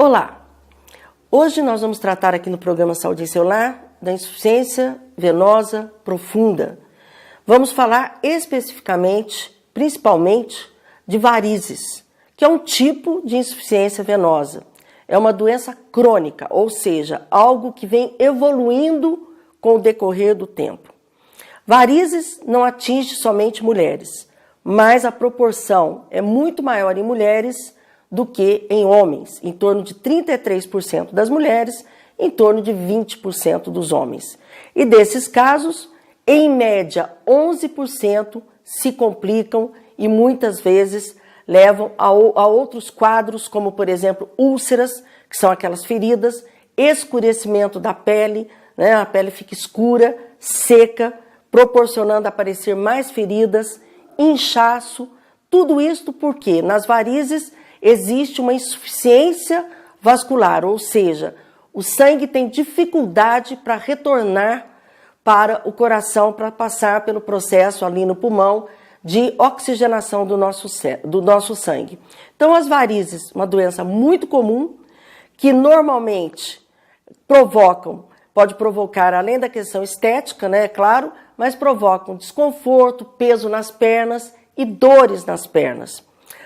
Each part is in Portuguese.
Olá! Hoje nós vamos tratar aqui no programa Saúde em Seu Lar da insuficiência venosa profunda. Vamos falar especificamente, principalmente, de varizes, que é um tipo de insuficiência venosa. É uma doença crônica, ou seja, algo que vem evoluindo com o decorrer do tempo. Varizes não atinge somente mulheres, mas a proporção é muito maior em mulheres do que em homens, em torno de 33% das mulheres, em torno de 20% dos homens. E desses casos, em média, 11% se complicam e muitas vezes levam a outros quadros, como por exemplo úlceras, que são aquelas feridas, escurecimento da pele, né? A pele fica escura, seca, proporcionando aparecer mais feridas, inchaço, tudo isso porque nas varizes existe uma insuficiência vascular, ou seja, o sangue tem dificuldade para retornar para o coração, para passar pelo processo ali no pulmão de oxigenação do nosso sangue. Então as varizes, uma doença muito comum, que normalmente pode provocar, além da questão estética, né, é claro, mas provocam desconforto, peso nas pernas e dores nas pernas.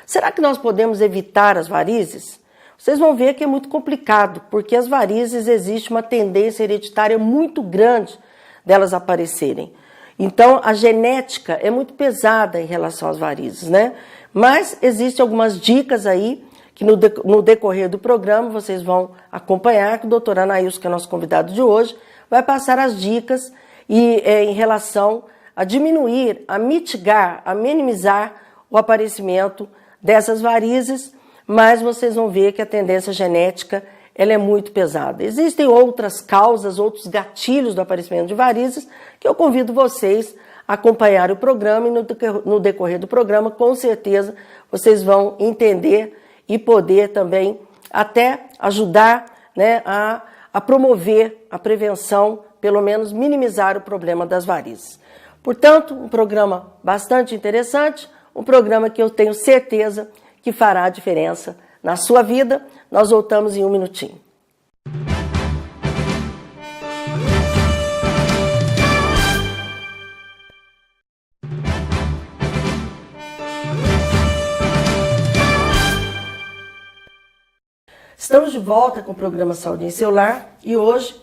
Será que nós podemos evitar as varizes? Vocês vão ver que é muito complicado, porque as varizes existe uma tendência hereditária muito grande delas aparecerem. Então, a genética é muito pesada em relação às varizes, né? Mas existem algumas dicas aí que no decorrer do programa vocês vão acompanhar, que o doutor Anailson, que é nosso convidado de hoje, vai passar as dicas em relação a diminuir, a mitigar, a minimizar o aparecimento dessas varizes, mas vocês vão ver que a tendência genética ela é muito pesada. Existem outras causas, outros gatilhos do aparecimento de varizes, que eu convido vocês a acompanhar o programa e no decorrer do programa, com certeza, vocês vão entender e poder também até ajudar, né, a promover a prevenção, pelo menos minimizar o problema das varizes. Portanto, um programa bastante interessante, um programa que eu tenho certeza que fará a diferença na sua vida. Nós voltamos em um minutinho. Estamos de volta com o programa Saúde em Seu Lar e hoje,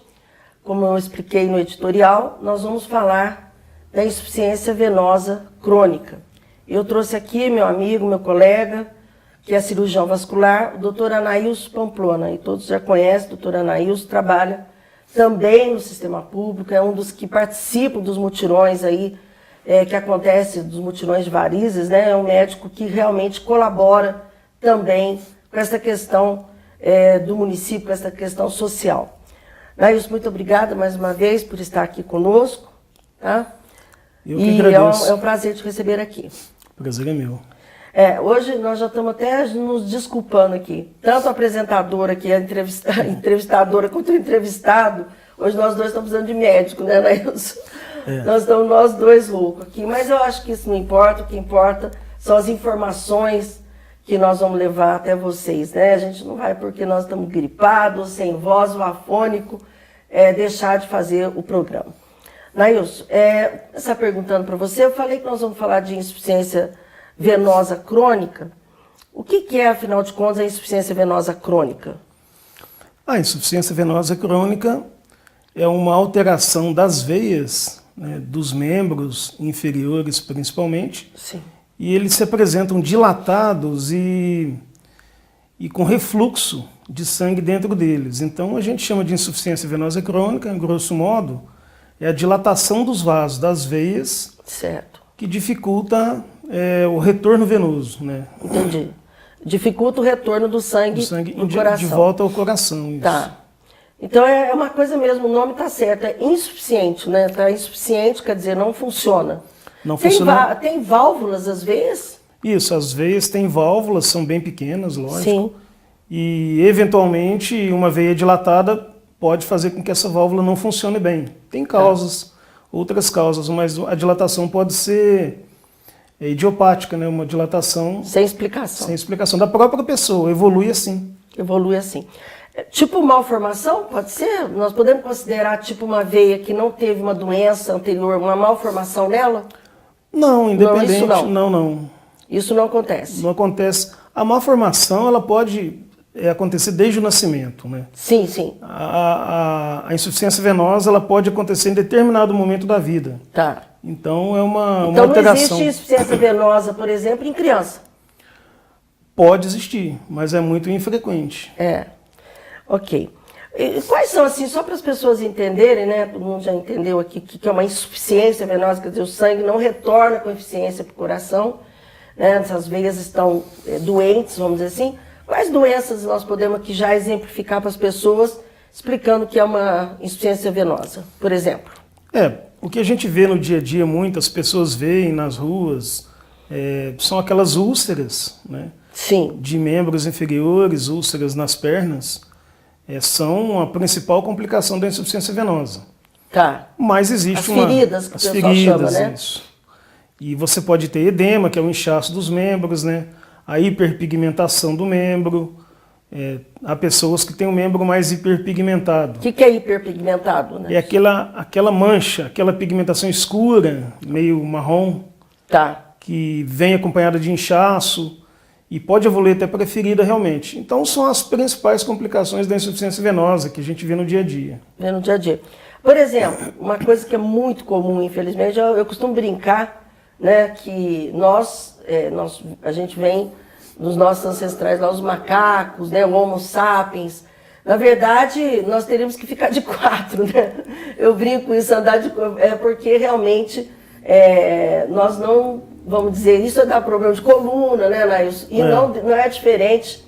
como eu expliquei no editorial, nós vamos falar da insuficiência venosa crônica. Eu trouxe aqui meu amigo, meu colega, que é cirurgião vascular, o doutor Anailson Pamplona, e todos já conhecem, o doutor Anailson trabalha também no sistema público, é um dos que participam dos mutirões aí, que acontece, dos mutirões de varizes, né? É um médico que realmente colabora também com essa questão do município, com essa questão social. Anailson, muito obrigada mais uma vez por estar aqui conosco, tá? Eu que agradeço. É um prazer te receber aqui. O prazer é meu. Hoje nós já estamos até nos desculpando aqui. Tanto a apresentadora, que é a entrevistadora, quanto o entrevistado. Hoje nós dois estamos precisando de médico, né, Anailson? Nós estamos nós dois loucos aqui. Mas eu acho que isso não importa. O que importa são as informações que nós vamos levar até vocês, né? A gente não vai porque nós estamos gripados, sem voz, o afônico, deixar de fazer o programa. Anailson, essa perguntando para você, eu falei que nós vamos falar de insuficiência venosa crônica. O que é, afinal de contas, a insuficiência venosa crônica? A insuficiência venosa crônica é uma alteração das veias, né, dos membros inferiores principalmente. Sim. E eles se apresentam dilatados e com refluxo de sangue dentro deles. Então a gente chama de insuficiência venosa crônica, grosso modo, é a dilatação dos vasos, das veias, certo, que dificulta o retorno venoso, né? Entendi. Dificulta o retorno do sangue no coração. De volta ao coração, isso. Tá. Então é uma coisa mesmo, o nome está certo, é insuficiente, né? Está insuficiente, quer dizer, não funciona. Não funciona. Tem válvulas às veias? Isso, as veias têm válvulas, são bem pequenas, lógico. Sim. E eventualmente uma veia dilatada pode fazer com que essa válvula não funcione bem. Tem causas, outras causas, mas a dilatação pode ser idiopática, né? Uma dilatação... Sem explicação. Sem explicação da própria pessoa, evolui assim. Evolui assim. Tipo malformação, pode ser? Nós podemos considerar tipo uma veia que não teve uma doença anterior, uma malformação nela? Não, independente, Não, isso não. Isso não acontece? Não acontece. A malformação, ela pode acontecer desde o nascimento, né? Sim, sim. A insuficiência venosa, ela pode acontecer em determinado momento da vida. Tá. Então, é uma Então não alteração. existe insuficiência venosa, por exemplo, em criança? Pode existir, mas é muito infrequente. Ok. E quais são, assim, só para as pessoas entenderem, né? Todo mundo já entendeu aqui que é uma insuficiência venosa, quer dizer, o sangue não retorna com eficiência para o coração, né? Essas veias estão doentes, vamos dizer assim. Quais doenças nós podemos aqui já exemplificar para as pessoas, explicando que é uma insuficiência venosa, por exemplo? O que a gente vê no dia a dia, muitas pessoas veem nas ruas, são aquelas úlceras, né? Sim. De membros inferiores, úlceras nas pernas, são a principal complicação da insuficiência venosa. Tá. Mas existe as feridas, que o pessoal chama, né? Isso. E você pode ter edema, que é o inchaço dos membros, né? A hiperpigmentação do membro. Há pessoas que têm o membro mais hiperpigmentado. O que é hiperpigmentado, né? É aquela mancha, aquela pigmentação escura, meio marrom, Tá. que vem acompanhada de inchaço e pode evoluir até para ferida realmente. Então são as principais complicações da insuficiência venosa que a gente vê no dia a dia. Vê no dia a dia. Por exemplo, uma coisa que é muito comum, infelizmente, eu costumo brincar, né, que a gente vem dos nossos ancestrais lá, os macacos, né, o Homo sapiens. Na verdade, nós teríamos que ficar de 4, né? Eu brinco com isso, andar de 4, porque realmente nós não, vamos dizer, isso dá problema de coluna, né, Nailson? E não é diferente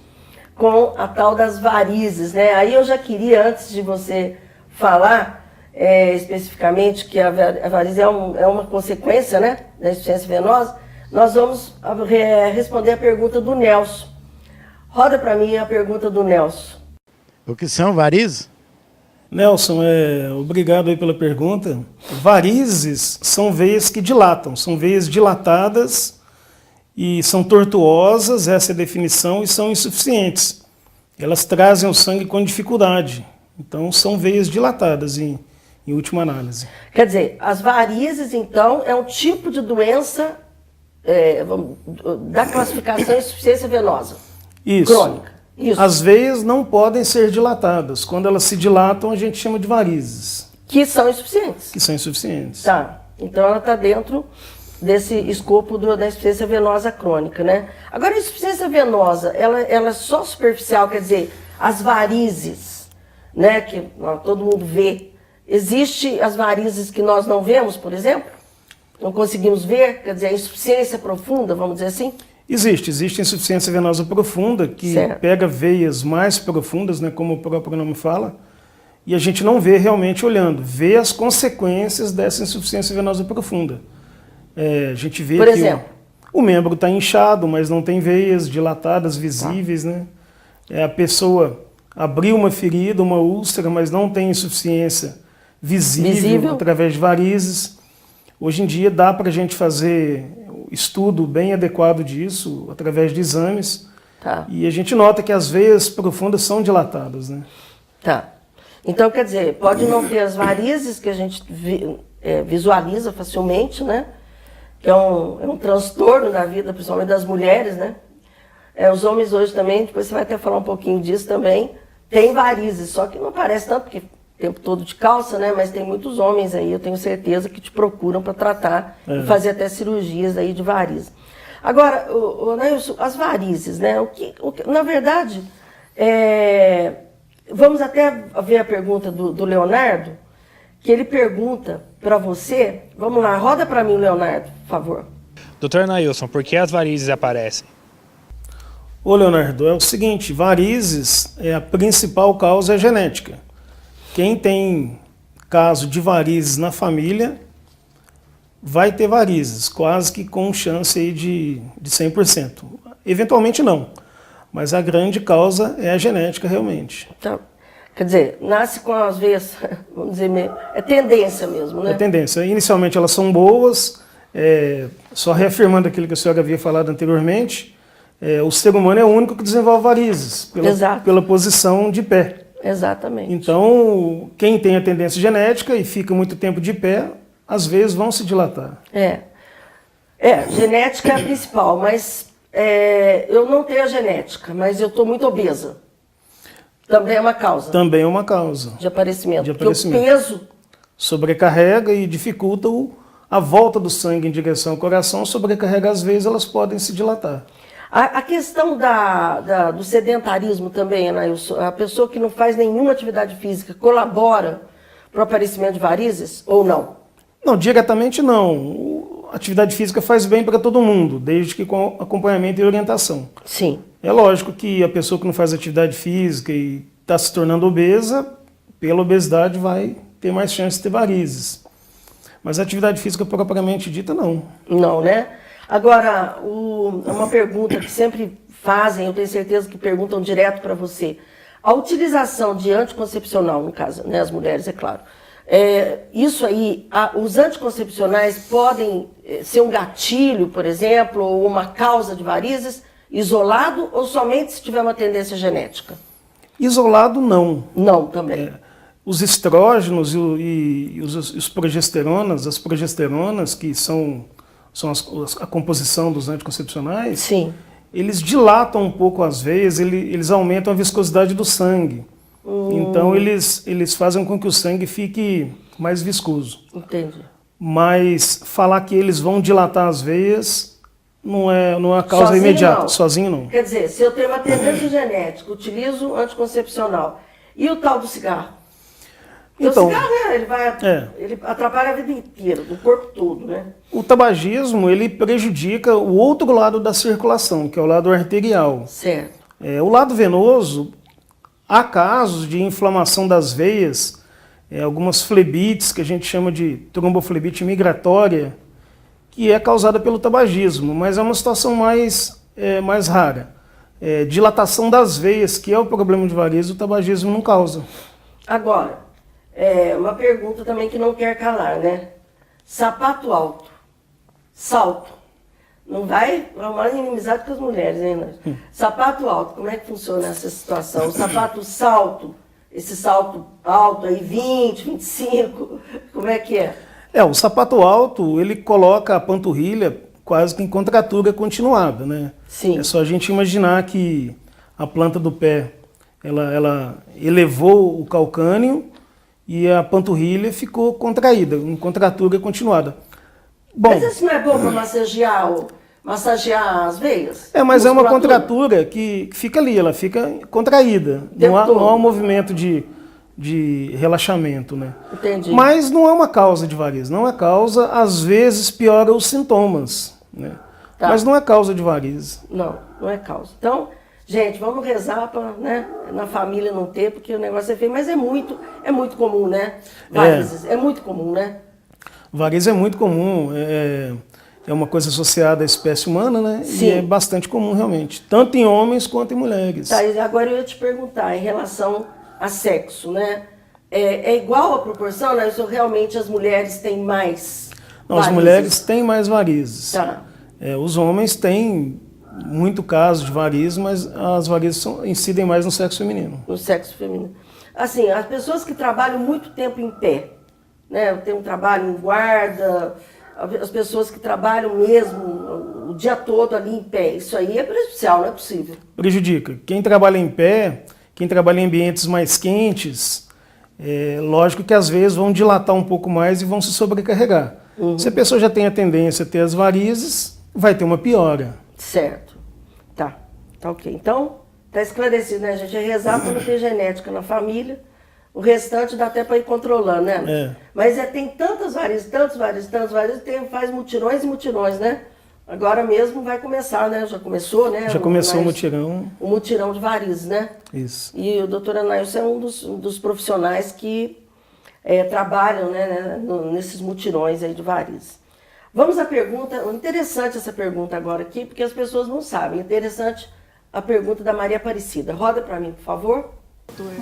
com a tal das varizes, né? Aí eu já queria, antes de você falar especificamente que a varize é uma consequência, né, da insuficiência venosa, nós vamos responder a pergunta do Nelson. Roda para mim a pergunta do Nelson. O que são varizes? Nelson, obrigado aí pela pergunta. Varizes são veias que dilatam, são veias dilatadas e são tortuosas, essa é a definição, e são insuficientes. Elas trazem o sangue com dificuldade. Então, são veias dilatadas, em última análise. Quer dizer, as varizes, então, é um tipo de doença da classificação insuficiência venosa. Isso. Crônica. Isso. As veias não podem ser dilatadas. Quando elas se dilatam, a gente chama de varizes. Que são insuficientes. Que são insuficientes. Tá. Então ela está dentro desse escopo da insuficiência venosa crônica, né? Agora, a insuficiência venosa, ela é só superficial, quer dizer, as varizes, né, que todo mundo vê. Existe as varizes que nós não vemos, por exemplo? Não conseguimos ver? Quer dizer, a insuficiência profunda, vamos dizer assim? Existe insuficiência venosa profunda, que pega veias mais profundas, né, como o próprio nome fala, e a gente não vê realmente olhando, vê as consequências dessa insuficiência venosa profunda. A gente vê por exemplo? O membro está inchado, mas não tem veias dilatadas, visíveis, né? A pessoa abriu uma ferida, uma úlcera, mas não tem insuficiência visível através de varizes. Hoje em dia dá para a gente fazer estudo bem adequado disso, através de exames, e a gente nota que as veias profundas são dilatadas, né? Tá. Então, quer dizer, pode não ter as varizes que a gente visualiza facilmente, né? Que é um transtorno da vida, principalmente das mulheres, né? Os homens hoje também, depois você vai até falar um pouquinho disso também, tem varizes, só que não parece tanto, porque o tempo todo de calça, né? Mas tem muitos homens aí, eu tenho certeza, que te procuram para tratar e fazer até cirurgias aí de varizes. Agora, Nailson, as varizes, né? Na verdade, vamos até ver a pergunta do Leonardo, que ele pergunta para você. Vamos lá, roda para mim, Leonardo, por favor. Dr. Nailson, por que as varizes aparecem? Ô, Leonardo, é o seguinte, varizes, a principal causa é genética. Quem tem caso de varizes na família vai ter varizes, quase que com chance aí de 100%. Eventualmente não, mas a grande causa é a genética realmente. Então, quer dizer, nasce com as veias, vamos dizer, é tendência mesmo, né? É tendência. Inicialmente elas são boas, só reafirmando aquilo que a senhora havia falado anteriormente, o ser humano é o único que desenvolve varizes, Exato. pela posição de pé. Exatamente. Então, quem tem a tendência genética e fica muito tempo de pé, às vezes vão se dilatar. Genética é a principal, mas eu não tenho a genética, mas eu estou muito obesa. Também é uma causa. Também é uma causa. De aparecimento. De Porque aparecimento. o peso... Sobrecarrega e dificulta a volta do sangue em direção ao coração, sobrecarrega às vezes, elas podem se dilatar. A questão do sedentarismo também, Anailson, a pessoa que não faz nenhuma atividade física colabora para o aparecimento de varizes ou não? Não, diretamente não. A atividade física faz bem para todo mundo, desde que com acompanhamento e orientação. Sim. É lógico que a pessoa que não faz atividade física e está se tornando obesa, pela obesidade vai ter mais chance de ter varizes. Mas a atividade física propriamente dita, não. Não, né? Agora, uma pergunta que sempre fazem, eu tenho certeza que perguntam direto para você. A utilização de anticoncepcional, no caso, né, as mulheres, é claro. Isso aí, os anticoncepcionais podem ser um gatilho, por exemplo, ou uma causa de varizes, isolado ou somente se tiver uma tendência genética? Isolado, não. Não, também. Os estrógenos e os progesteronas, as progesteronas, que são a composição dos anticoncepcionais, sim, eles dilatam um pouco às vezes, eles aumentam a viscosidade do sangue. Então eles fazem com que o sangue fique mais viscoso. Entendi. Mas falar que eles vão dilatar as veias não é uma causa Sozinho, imediata. não. Sozinho não. Quer dizer, se eu tenho uma tendência genética, utilizo anticoncepcional, e o tal do cigarro? Então, o cigarro, ele atrapalha a vida inteira, do corpo todo, né? O tabagismo, ele prejudica o outro lado da circulação, que é o lado arterial. Certo. O lado venoso, há casos de inflamação das veias, algumas flebites, que a gente chama de tromboflebite migratória, que é causada pelo tabagismo, mas é uma situação mais rara. Dilatação das veias, que é o problema de varizes, o tabagismo não causa. Agora, uma pergunta também que não quer calar, né? Sapato alto, salto, não vai arrumar inimizade com as mulheres, hein, né? Sapato alto, como é que funciona essa situação? O sapato salto, esse salto alto aí, 20, 25, como é que é? O sapato alto, ele coloca a panturrilha quase que em contratura continuada, né? Sim. É só a gente imaginar que a planta do pé, ela elevou o calcâneo e a panturrilha ficou contraída, em contratura continuada. Bom, mas isso não é bom para massagear as veias? Mas é uma contratura que fica ali, ela fica contraída. Não há um movimento de relaxamento, né? Entendi. Mas não é uma causa de varizes, não é causa, às vezes piora os sintomas, né? Tá. Mas não é causa de varizes. Não é causa. Então, gente, vamos rezar para, né, na família não ter, porque o negócio é feio, mas é muito comum, né? Varizes, é muito comum, né? Varizes é muito comum, é uma coisa associada à espécie humana, né? Sim. E é bastante comum realmente, tanto em homens quanto em mulheres. Tá, e agora eu ia te perguntar, em relação a sexo, né? É igual a proporção, né? Isso realmente as mulheres têm mais Não, as mulheres têm mais varizes. Tá. Os homens têm muito caso de varizes, mas as varizes incidem mais no sexo feminino. No sexo feminino. Assim, as pessoas que trabalham muito tempo em pé, né? Tem um trabalho em guarda, as pessoas que trabalham mesmo o dia todo ali em pé, isso aí é prejudicial, não é possível. Prejudica. Quem trabalha em pé, quem trabalha em ambientes mais quentes, lógico que às vezes vão dilatar um pouco mais e vão se sobrecarregar. Se a pessoa já tem a tendência a ter as varizes, vai ter uma piora. Certo. Tá ok. Então, tá esclarecido, né? A gente é rezar para não ter genética na família. O restante dá até para ir controlando, né? Mas tem tantas varizes, faz mutirões e mutirões, né? Agora mesmo vai começar, né? Já começou, né? Já começou o mutirão. O mutirão de varizes, né? Isso. E o doutor Anailson é um dos profissionais que trabalham, né, nesses mutirões aí de varizes. Vamos à pergunta, interessante essa pergunta agora aqui, porque as pessoas não sabem. Interessante a pergunta da Maria Aparecida. Roda para mim, por favor.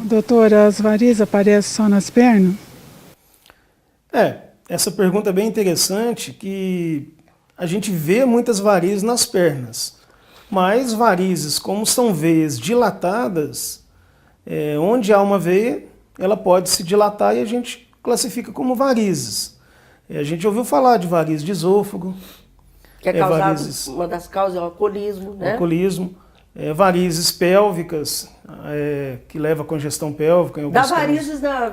Doutora, as varizes aparecem só nas pernas? Essa pergunta é bem interessante, que a gente vê muitas varizes nas pernas, Mas varizes, como são veias dilatadas, onde há uma veia, ela pode se dilatar e a gente classifica como varizes. A gente ouviu falar de varizes de esôfago. Que é causado, varizes, uma das causas é o alcoolismo, né? Alcoolismo. Varizes pélvicas, que leva a congestão pélvica. Em alguns Dá varizes na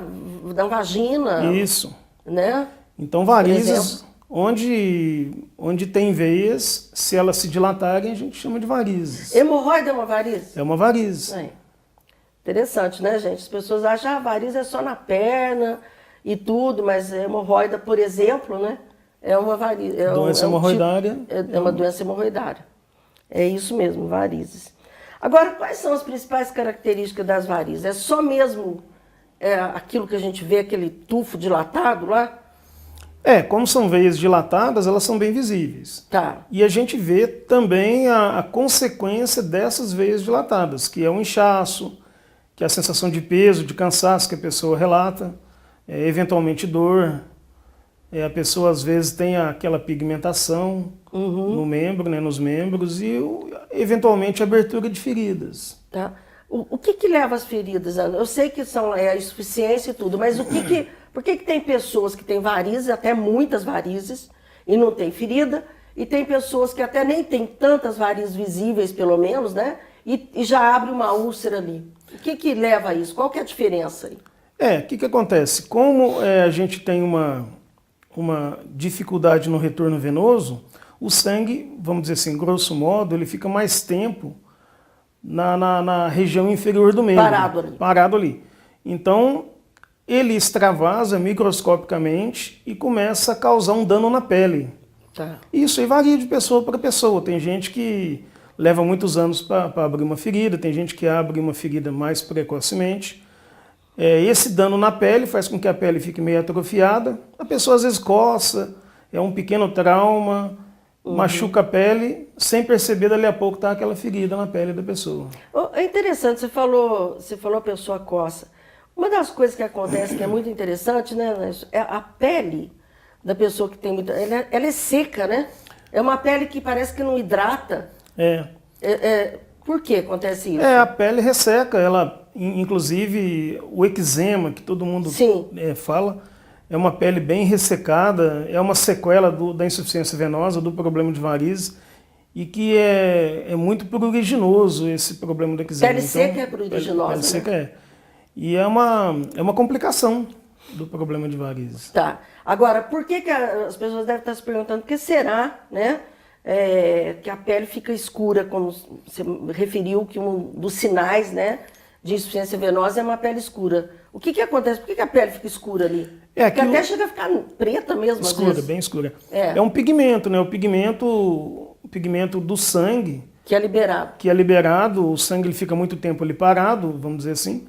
vagina. Isso. Né? Então, varizes, onde tem veias, se elas se dilatarem, a gente chama de varizes. Hemorroida é uma varize? É uma varize. Interessante, né, gente? As pessoas acham que a varize é só na perna e tudo, mas hemorroida, por exemplo, né, é uma varize. Doença hemorroidária. É uma doença hemorroidária. É isso mesmo, varizes. Agora, quais são as principais características das varizes? É só mesmo aquilo que a gente vê, aquele tufo dilatado lá? Como são veias dilatadas, elas são bem visíveis. Tá. E a gente vê também a consequência dessas veias dilatadas, que é o inchaço, que é a sensação de peso, de cansaço que a pessoa relata, eventualmente dor. A pessoa às vezes tem aquela pigmentação no membro, né, nos membros, e eventualmente abertura de feridas. Tá. O que leva às feridas, Ana? Eu sei que são a insuficiência e tudo, mas por que tem pessoas que têm varizes, até muitas varizes, e não tem ferida, e tem pessoas que até nem tem tantas varizes visíveis, pelo menos, né? E já abre uma úlcera ali. O que leva a isso? Qual que é a diferença aí? O que acontece? Como a gente tem uma dificuldade no retorno venoso, o sangue, vamos dizer assim, grosso modo, ele fica mais tempo na região inferior do membro. Parado ali. Então, ele extravasa microscopicamente e começa a causar um dano na pele. Tá. Isso aí varia de pessoa para pessoa. Tem gente que leva muitos anos para abrir uma ferida, tem gente que abre uma ferida mais precocemente. Esse dano na pele faz com que a pele fique meio atrofiada. A pessoa às vezes coça, é um pequeno trauma, machuca a pele, sem perceber, dali a pouco está aquela ferida na pele da pessoa. É interessante, você falou a pessoa coça. Uma das coisas que acontece que é muito interessante, né, é a pele da pessoa que tem muita... Ela é seca, né? É uma pele que parece que não hidrata. Por que acontece isso? A pele resseca, ela, inclusive o eczema, que todo mundo fala, é uma pele bem ressecada, é uma sequela da insuficiência venosa, do problema de varizes, e que é muito pruriginoso esse problema do eczema. Pele seca é pruriginosa, Pele seca E é uma complicação do problema de varizes. Tá. Agora, por que as pessoas devem estar se perguntando, por que será, né, que a pele fica escura, como você referiu, que um dos sinais, né, de insuficiência venosa é uma pele escura. O que acontece? Por que a pele fica escura ali? Porque até chega a ficar preta mesmo, escura, às vezes. Bem escura. É um pigmento, né? O pigmento do sangue. Que é liberado. Que é liberado, o sangue ele fica muito tempo ali parado, vamos dizer assim,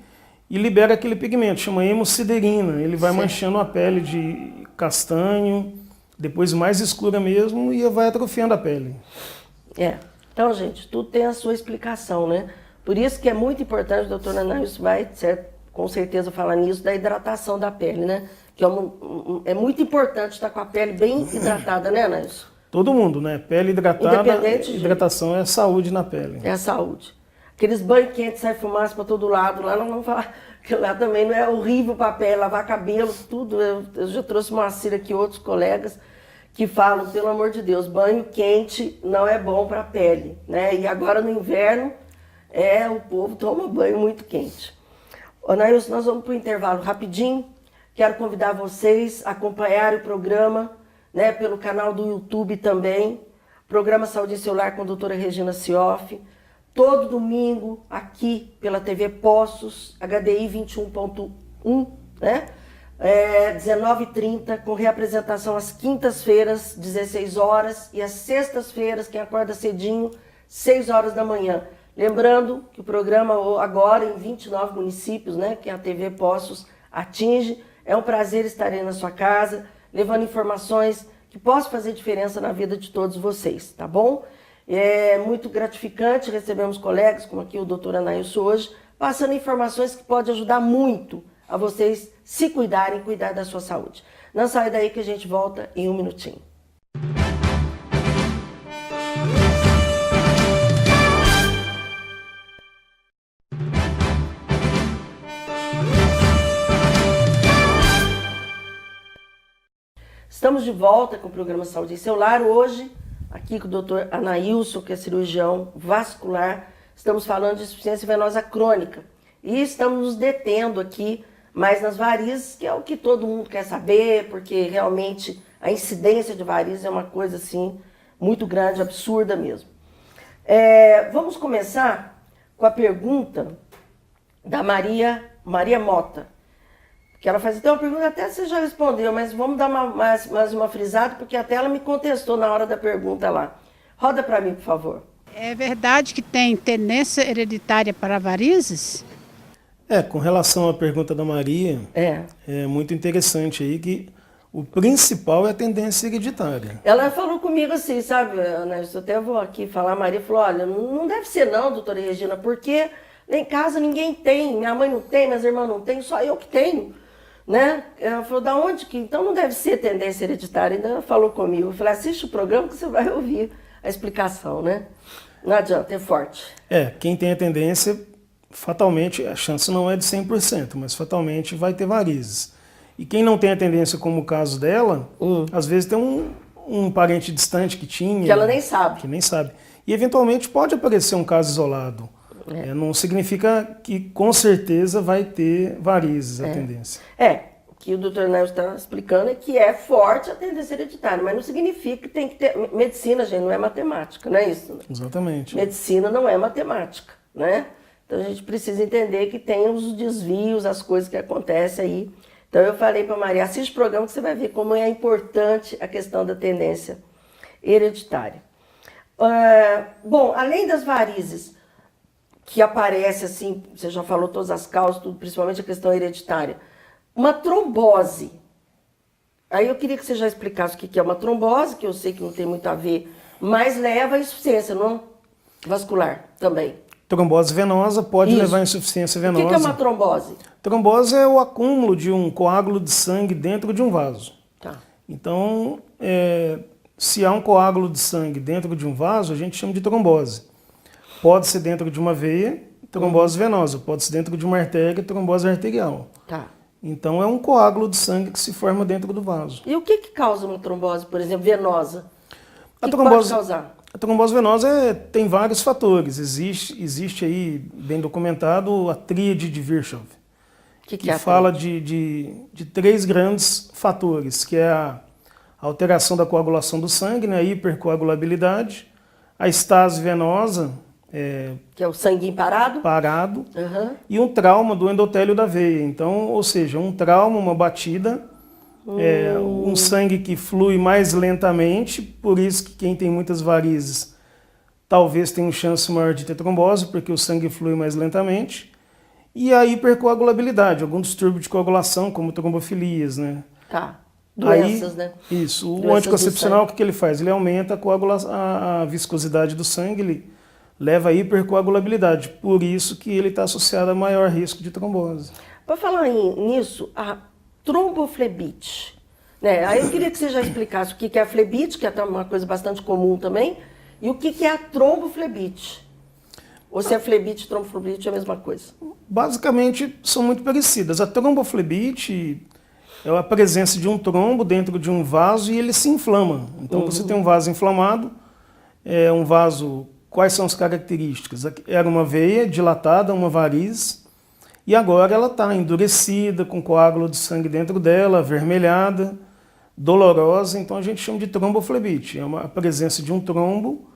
e libera aquele pigmento, chama hemosiderina. Ele vai manchando a pele de castanho, depois mais escura mesmo, e vai atrofiando a pele. Então, gente, tudo tem a sua explicação, né? Por isso que é muito importante, o doutor Anaílson vai, com certeza, falar nisso, da hidratação da pele, né? Que é muito importante estar com a pele bem hidratada, né, Anaílson? Todo mundo, né? Pele hidratada, hidratação é saúde na pele. É a saúde. Aqueles banhos quentes, sai fumaça para todo lado, lá nós vamos falar que lá também não é horrível para a pele, lavar cabelo, tudo. Eu já trouxe uma Moacir aqui, outros colegas, que falam, pelo amor de Deus, banho quente não é bom para a pele, né? E agora no inverno, o povo toma banho muito quente. Anaílson, nós vamos para o intervalo rapidinho. Quero convidar vocês a acompanharem o programa, né, pelo canal do YouTube também. Programa Saúde Celular com a doutora Regina Cioff. Todo domingo, aqui pela TV Poços, HDI 21.1, né? 19h30, com reapresentação às quintas-feiras, 16 horas, e às sextas-feiras, quem acorda cedinho, 6 horas da manhã. Lembrando que o programa agora em 29 municípios, né, que a TV Poços atinge. É um prazer estar aí na sua casa, levando informações que possam fazer diferença na vida de todos vocês, tá bom? É muito gratificante, recebemos colegas, como aqui o doutor Anaílson hoje, passando informações que podem ajudar muito a vocês se cuidarem, cuidar da sua saúde. Não sai daí que a gente volta em um minutinho. Estamos de volta com o programa Saúde em Seu Lar. Hoje, aqui com o Dr. Anailson, que é cirurgião vascular, estamos falando de insuficiência venosa crônica. E estamos nos detendo aqui mais nas varizes, que é o que todo mundo quer saber, porque realmente a incidência de varizes é uma coisa assim muito grande, absurda mesmo. Vamos começar com a pergunta da Maria Mota. Que ela faz até uma pergunta, até você já respondeu, mas vamos dar mais uma frisada, porque até ela me contestou na hora da pergunta lá. Roda para mim, por favor. É verdade que tem tendência hereditária para varizes? Com relação à pergunta da Maria, é muito interessante aí que o principal é a tendência hereditária. Ela falou comigo assim, sabe, Ana, eu até vou aqui falar, a Maria falou, olha, não deve ser não, doutora Regina, porque em casa ninguém tem, minha mãe não tem, minhas irmãs não têm, só eu que tenho. Né? Ela falou, da onde que? Então não deve ser tendência hereditária. Ainda ela falou comigo. Eu falei, assiste o programa que você vai ouvir a explicação, né? Não adianta, é forte. Quem tem a tendência, fatalmente, a chance não é de 100%, mas fatalmente vai ter varizes. E quem não tem a tendência, como o caso dela, às vezes tem um parente distante que tinha. Que ela nem sabe. Que nem sabe. E eventualmente pode aparecer um caso isolado. Não significa que com certeza vai ter varizes a tendência. O que o doutor Nelson está explicando é que é forte a tendência hereditária, mas não significa que tem que ter... Medicina, gente, não é matemática, não é isso? Exatamente. Medicina não é matemática, né? Então a gente precisa entender que tem os desvios, as coisas que acontecem aí. Então eu falei para a Maria, assiste o programa que você vai ver como é importante a questão da tendência hereditária. Bom, além das varizes, que aparece assim, você já falou todas as causas, tudo, principalmente a questão hereditária. Uma trombose. Aí eu queria que você já explicasse o que é uma trombose, que eu sei que não tem muito a ver, mas leva à insuficiência não? Vascular também. Trombose venosa pode levar à insuficiência venosa. O que é uma trombose? Trombose é o acúmulo de um coágulo de sangue dentro de um vaso. Tá. Então, se há um coágulo de sangue dentro de um vaso, a gente chama de trombose. Pode ser dentro de uma veia, trombose venosa. Pode ser dentro de uma artéria, trombose arterial. Tá. Então é um coágulo de sangue que se forma dentro do vaso. E o que causa uma trombose, por exemplo, venosa? O que pode causar? A trombose venosa tem vários fatores. Existe aí, bem documentado, a tríade de Virchow. Que fala de 3 grandes fatores, que é a alteração da coagulação do sangue, né, a hipercoagulabilidade, a estase venosa, que é o sanguinho parado, e um trauma do endotélio da veia. Então, ou seja, um trauma, uma batida, um sangue que flui mais lentamente, por isso que quem tem muitas varizes talvez tenha uma chance maior de ter trombose, porque o sangue flui mais lentamente, e a hipercoagulabilidade, algum distúrbio de coagulação, como trombofilias, né? Tá. Doenças, né? Isso. O Doenças anticoncepcional, o que ele faz? Ele aumenta a viscosidade do sangue, ele leva a hipercoagulabilidade. Por isso que ele está associado a maior risco de trombose. Para falar nisso, a tromboflebite. Né? Aí eu queria que você já explicasse o que é a flebite, que é uma coisa bastante comum também, e o que é a tromboflebite. Ou se a flebite e tromboflebite é a mesma coisa? Basicamente, são muito parecidas. A tromboflebite é a presença de um trombo dentro de um vaso e ele se inflama. Então, você tem um vaso inflamado, um vaso... Quais são as características? Era uma veia dilatada, uma variz, e agora ela está endurecida, com coágulo de sangue dentro dela, avermelhada, dolorosa, então a gente chama de tromboflebite. É a presença de um trombo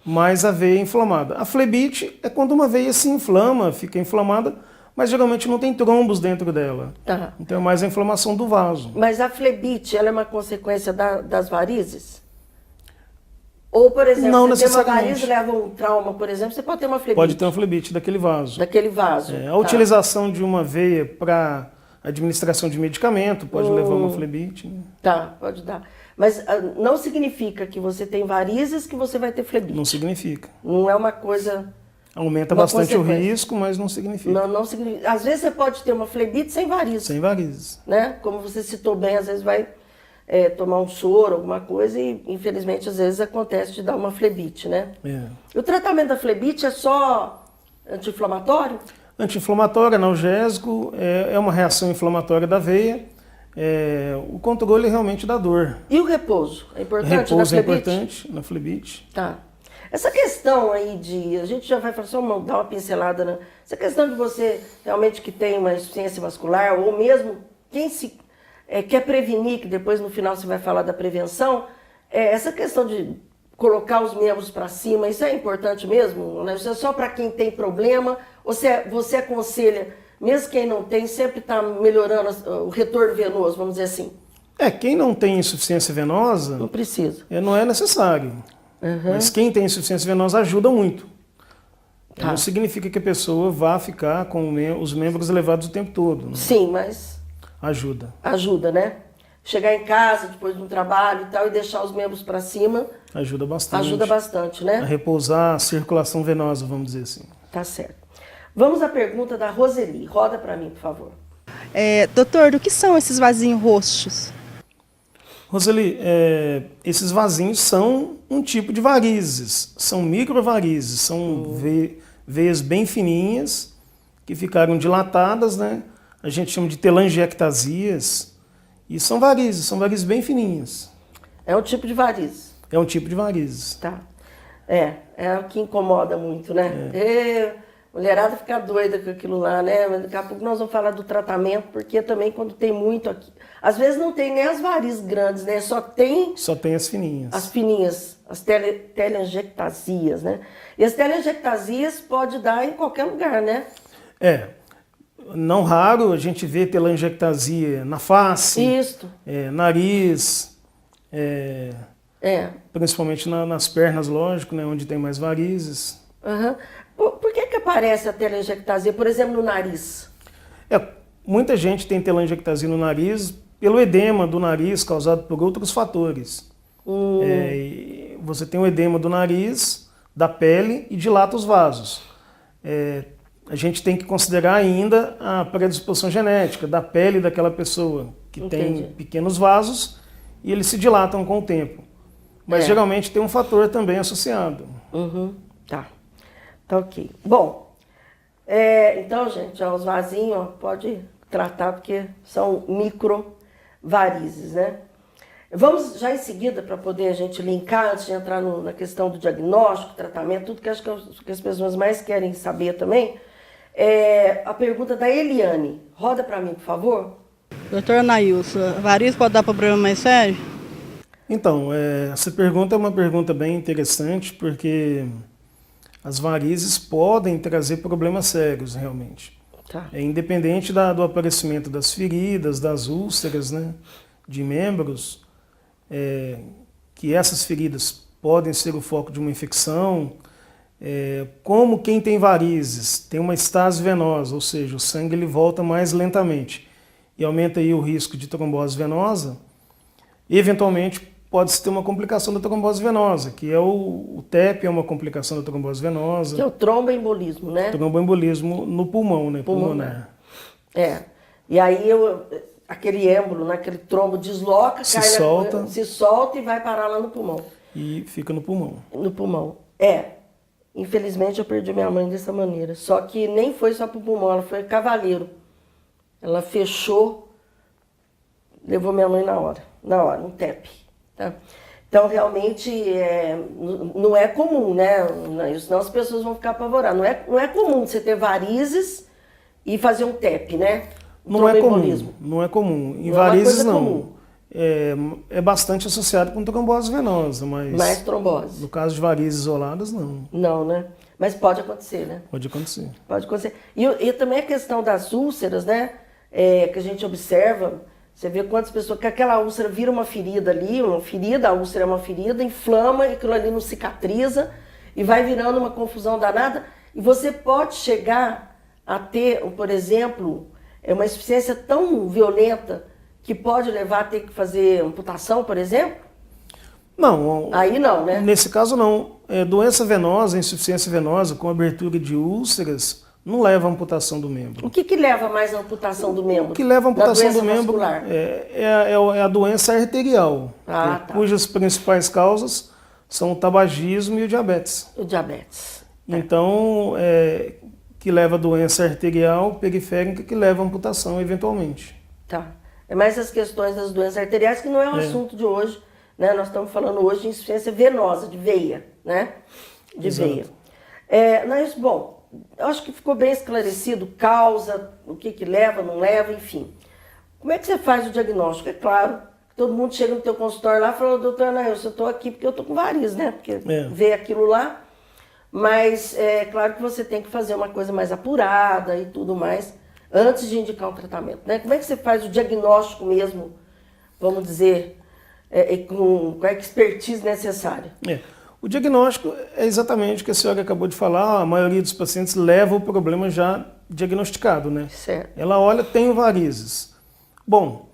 mais a veia inflamada. A flebite é quando uma veia se inflama, fica inflamada, mas geralmente não tem trombos dentro dela. Tá. Então é mais a inflamação do vaso. Mas a flebite, ela é uma consequência das varizes? Ou, por exemplo, não você tem uma necessariamente. varize, leva um trauma, por exemplo, você pode ter uma flebite. Pode ter uma flebite daquele vaso. Daquele vaso. A utilização de uma veia para administração de medicamento pode levar uma flebite. Tá, pode dar. Mas não significa que você tem varizes que você vai ter flebite. Não significa. Não é uma coisa... Aumenta bastante o risco, mas não significa. Não significa. Às vezes você pode ter uma flebite sem varizes. Sem varizes. Né? Como você citou bem, às vezes vai tomar um soro, alguma coisa, e infelizmente às vezes acontece de dar uma flebite, né? O tratamento da flebite é só anti-inflamatório? Anti-inflamatório, analgésico, é uma reação inflamatória da veia. o controle realmente da dor. E o repouso? É importante na Repouso é flebite? importante na flebite. Tá. Essa questão aí de... A gente já vai só dar uma pincelada, né? Essa questão de você realmente que tem uma insuficiência vascular, ou mesmo quem se quer prevenir, que depois no final você vai falar da prevenção, essa questão de colocar os membros para cima, isso é importante mesmo? Né? Isso é só para quem tem problema? Ou você aconselha, mesmo quem não tem, sempre está melhorando o retorno venoso, vamos dizer assim? Quem não tem insuficiência venosa... Não precisa. Não é necessário. Mas quem tem insuficiência venosa ajuda muito. Tá. Não significa que a pessoa vá ficar com os membros elevados o tempo todo. Né? Sim, mas... Ajuda. Ajuda, né? Chegar em casa depois de um trabalho e tal e deixar os membros para cima. Ajuda bastante. Ajuda bastante, né? A repousar a circulação venosa, vamos dizer assim. Tá certo. Vamos à pergunta da Roseli. Roda para mim, por favor. Doutor, do que são esses vasinhos roxos? Roseli, esses vasinhos são um tipo de varizes, são microvarizes, são veias bem fininhas que ficaram dilatadas, né? A gente chama de telangiectasias e são varizes bem fininhas. É um tipo de varize. É um tipo de varizes. Tá. É o que incomoda muito, né? Mulherada fica doida com aquilo lá, né? Mas daqui a pouco nós vamos falar do tratamento, porque também quando tem muito aqui... Às vezes não tem nem as varizes grandes, né? Só tem as fininhas. as fininhas, as telangiectasias, né? E as telangiectasias pode dar em qualquer lugar, né? Não raro a gente vê telangiectasia na face, Isso. Nariz, principalmente nas pernas, lógico, né? Onde tem mais varizes. Uhum. Por que aparece a telangiectasia, por exemplo, no nariz? Muita gente tem telangiectasia no nariz pelo edema do nariz causado por outros fatores. Você tem o edema do nariz, da pele e dilata os vasos. A gente tem que considerar ainda a predisposição genética da pele daquela pessoa, que tem pequenos vasos e eles se dilatam com o tempo. Mas geralmente tem um fator também associado. Tá. Tá ok. Bom, então, gente, os vasinhos, pode tratar porque são microvarizes, né? Vamos já em seguida, para poder a gente linkar, antes de entrar na questão do diagnóstico, tratamento, tudo que acho que as pessoas mais querem saber também, a pergunta da Eliane. Roda para mim, por favor. Doutor Anailson, variz pode dar problema mais sério? Então, essa pergunta é uma pergunta bem interessante, porque as varizes podem trazer problemas sérios, realmente. Tá. Independente do aparecimento das feridas, das úlceras, né, de membros, que essas feridas podem ser o foco de uma infecção, como quem tem varizes tem uma estase venosa, ou seja, o sangue ele volta mais lentamente e aumenta aí o risco de trombose venosa, eventualmente pode-se ter uma complicação da trombose venosa, que é o TEP, é uma complicação da trombose venosa. Que é o tromboembolismo, né? Tromboembolismo no pulmão, né? Pulmonar. E aí aquele êmbolo, né? Aquele trombo desloca, se solta e vai parar lá no pulmão. E fica no pulmão. No pulmão. Infelizmente eu perdi minha mãe dessa maneira. Só que nem foi só pro pulmão, ela foi cavaleiro. Ela fechou, levou minha mãe na hora, um TEP. Tá? Então, realmente, não é comum, né? Senão as pessoas vão ficar apavoradas. Não é comum você ter varizes e fazer um TEP, né? Não é comum. Em varizes, não. É bastante associado com trombose venosa, mas... Mais trombose. No caso de varizes isoladas, não. Não, né? Mas pode acontecer, né? Pode acontecer. Pode acontecer. E também a questão das úlceras, né? Que a gente observa... Você vê quantas pessoas, que aquela úlcera vira uma ferida ali, a úlcera é uma ferida, inflama e aquilo ali não cicatriza e vai virando uma confusão danada. E você pode chegar a ter, por exemplo, uma insuficiência tão violenta que pode levar a ter que fazer amputação, por exemplo? Não. Aí não, né? Nesse caso não. Doença venosa, insuficiência venosa com abertura de úlceras não leva à amputação do membro. O que leva mais à amputação do membro? O que leva à amputação do membro vascular? é a doença arterial, cujas principais causas são o tabagismo e o diabetes. O diabetes. Então, que leva a doença arterial periférica que leva à amputação eventualmente. Tá. É mais as questões das doenças arteriais, que não é o assunto de hoje, né? Nós estamos falando hoje de insuficiência venosa, de veia, né? De veia. Mas, bom, eu acho que ficou bem esclarecido causa, o que leva, não leva, enfim. Como é que você faz o diagnóstico? É claro, todo mundo chega no teu consultório lá e fala, doutor Anailson, eu estou aqui porque eu estou com varizes, né? Porque vê aquilo lá. Mas é claro que você tem que fazer uma coisa mais apurada e tudo mais antes de indicar um tratamento, né? Como é que você faz o diagnóstico mesmo, vamos dizer, com a expertise necessária? O diagnóstico é exatamente o que a senhora acabou de falar. A maioria dos pacientes leva o problema já diagnosticado, né? Certo. Ela olha, tenho varizes. Bom,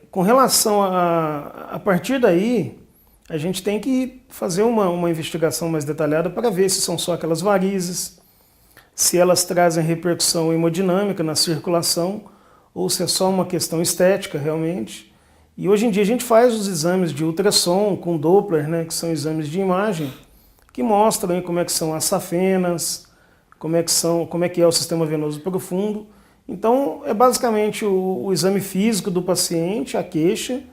com relação a partir daí, a gente tem que fazer uma investigação mais detalhada para ver se são só aquelas varizes, se elas trazem repercussão hemodinâmica na circulação, ou se é só uma questão estética realmente. E hoje em dia a gente faz os exames de ultrassom com Doppler, né, que são exames de imagem, que mostram aí como é que são as safenas, como é que é o sistema venoso profundo. Então é basicamente o exame físico do paciente, a queixa,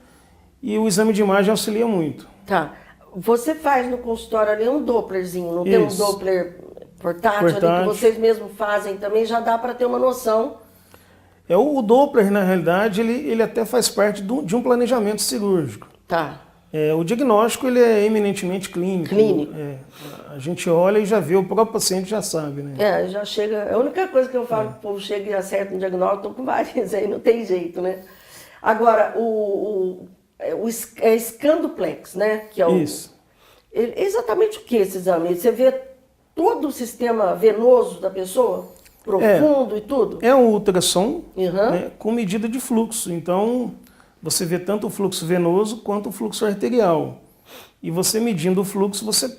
e o exame de imagem auxilia muito. Tá. Você faz no consultório ali um Dopplerzinho, não tem um Doppler portátil ali que vocês mesmos fazem também, já dá para ter uma noção. O Doppler, na realidade, ele até faz parte de um planejamento cirúrgico. Tá. O diagnóstico ele é eminentemente clínico. Clínico. A gente olha e já vê, o próprio paciente já sabe, né? Já chega. A única coisa que eu falo que o povo chega e acerta um diagnóstico, estou com várias aí, não tem jeito, né? Agora, o Scanduplex, né? Que é Isso. É exatamente o que esse exame? Você vê todo o sistema venoso da pessoa? Profundo e tudo? É um ultrassom, né, com medida de fluxo. Então, você vê tanto o fluxo venoso quanto o fluxo arterial. E você medindo o fluxo, você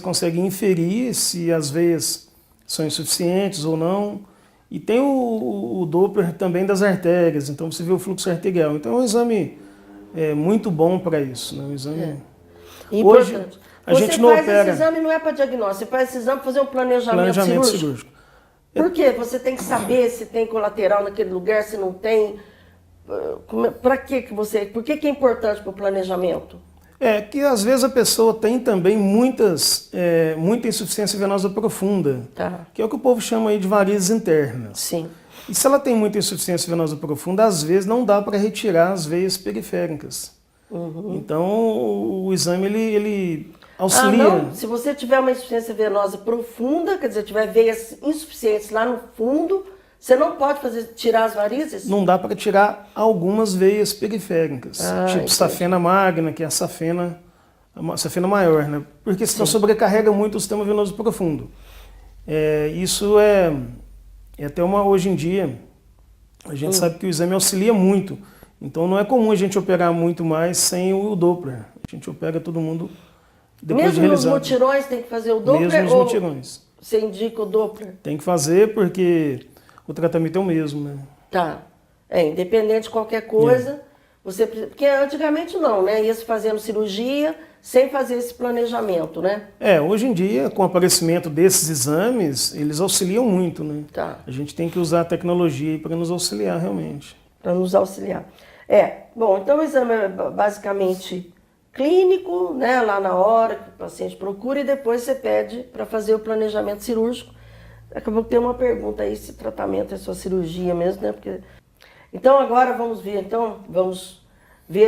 consegue inferir se as veias são insuficientes ou não. E tem o Doppler também das artérias, então você vê o fluxo arterial. Então é um exame muito bom para isso. Né? Um exame... Importante. A gente não opera. Esse exame não é para diagnóstico, você faz esse exame para fazer um planejamento cirúrgico. Por quê? Você tem que saber se tem colateral naquele lugar, se não tem. Para que você... Por que é importante para o planejamento? Que às vezes a pessoa tem também muita insuficiência venosa profunda, que é o que o povo chama aí de varizes internas. Sim. E se ela tem muita insuficiência venosa profunda, às vezes não dá para retirar as veias periféricas. Então o exame ele auxilia. Não. Se você tiver uma insuficiência venosa profunda, quer dizer, tiver veias insuficientes lá no fundo, você não pode tirar as varizes? Não dá para tirar algumas veias periféricas, tipo safena magna, que é a safena maior, né? Porque senão sobrecarrega muito o sistema venoso profundo. Isso é até hoje em dia, a gente sabe que o exame auxilia muito. Então não é comum a gente operar muito mais sem o Doppler. A gente opera todo mundo depois de realizar. Mesmo nos mutirões tem que fazer o Doppler? Mesmo nos mutirões. Você indica o Doppler? Tem que fazer porque o tratamento é o mesmo, né? Tá. Independente de qualquer coisa, você precisa... Porque antigamente não, né? Ia se fazendo cirurgia sem fazer esse planejamento, né? Hoje em dia, com o aparecimento desses exames, eles auxiliam muito, né? Tá. A gente tem que usar a tecnologia para nos auxiliar realmente. Para nos auxiliar. Bom, então o exame é basicamente clínico, né? Lá na hora que o paciente procura e depois você pede para fazer o planejamento cirúrgico. Acabou que tem uma pergunta aí se tratamento é só cirurgia mesmo, né? Então agora vamos ver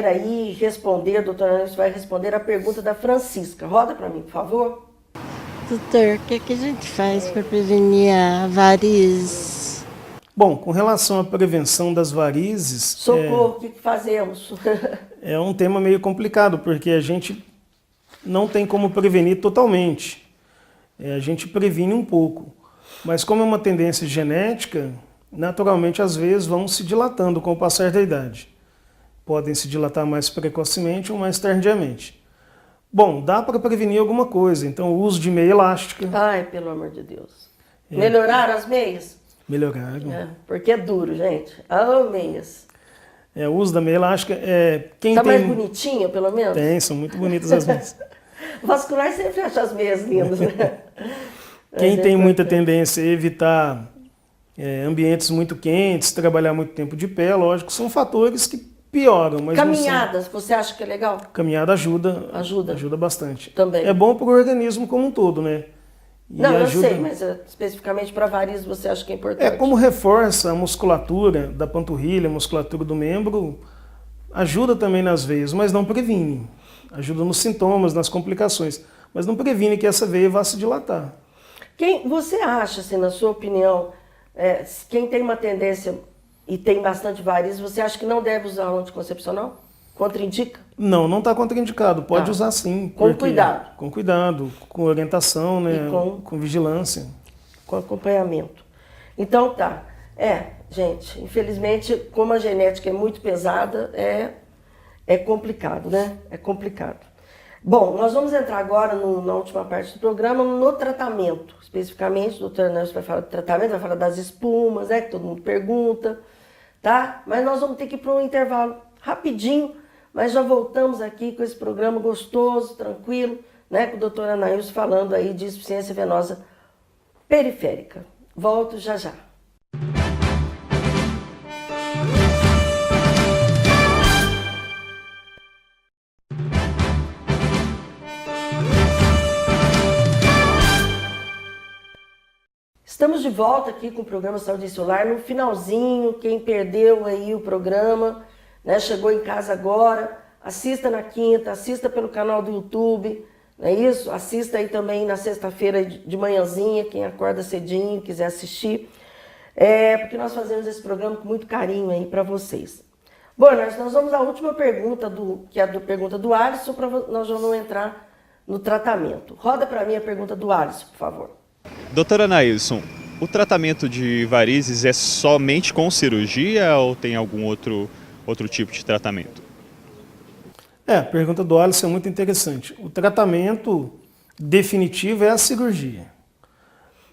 aí e responder, a doutora Anailson vai responder a pergunta da Francisca. Roda para mim, por favor. Doutor, o que a gente faz para prevenir a varizes? Bom, com relação à prevenção das varizes... Socorro, o que fazemos? É um tema meio complicado, porque a gente não tem como prevenir totalmente. A gente previne um pouco. Mas como é uma tendência genética, naturalmente, às vezes, vão se dilatando com o passar da idade. Podem se dilatar mais precocemente ou mais tardiamente. Bom, dá para prevenir alguma coisa. Então, o uso de meia elástica. Ai, pelo amor de Deus. Melhoraram as meias? Melhoraram. Porque é duro, gente. Meias. O uso da meia elástica mais bonitinha, pelo menos? Tem, são muito bonitas as meias. Vascular sempre acha as meias lindas, né? Quem tem muita tendência a evitar ambientes muito quentes, trabalhar muito tempo de pé, lógico, são fatores que pioram. Mas Caminhadas, você acha que é legal? Caminhada ajuda. Ajuda. Ajuda bastante. Também. É bom para o organismo como um todo, né? E Não, ajuda... eu sei, mas especificamente para varizes você acha que é importante? Como reforça a musculatura da panturrilha, a musculatura do membro, ajuda também nas veias, mas não previne. Ajuda nos sintomas, nas complicações, mas não previne que essa veia vá se dilatar. Quem você acha, assim, na sua opinião, quem tem uma tendência e tem bastante varizes, você acha que não deve usar o anticoncepcional? Contraindica? Não está contraindicado. Pode usar sim. Com cuidado. Com cuidado, com orientação, né? Com vigilância. Com acompanhamento. Então tá. Gente, infelizmente, como a genética é muito pesada, é complicado, né? É complicado. Bom, nós vamos entrar agora na última parte do programa no tratamento. Especificamente, o doutor Nelson vai falar do tratamento, vai falar das espumas, que todo mundo pergunta, tá? Mas nós vamos ter que ir para um intervalo rapidinho, mas já voltamos aqui com esse programa gostoso, tranquilo, né? Com o doutor Anailson falando aí de insuficiência venosa periférica. Volto já já. Estamos de volta aqui com o programa Saúde Celular, no finalzinho. Quem perdeu aí o programa, né, chegou em casa agora, assista na quinta, assista pelo canal do YouTube, não é isso? Assista aí também na sexta-feira de manhãzinha, quem acorda cedinho, quiser assistir, porque nós fazemos esse programa com muito carinho aí para vocês. Bom, nós vamos à última pergunta, que é a pergunta do Alisson, nós já vamos entrar no tratamento. Roda para mim a pergunta do Alisson, por favor. Doutora Anailson, o tratamento de varizes é somente com cirurgia ou tem algum outro tipo de tratamento? A pergunta do Alisson é muito interessante. O tratamento definitivo é a cirurgia.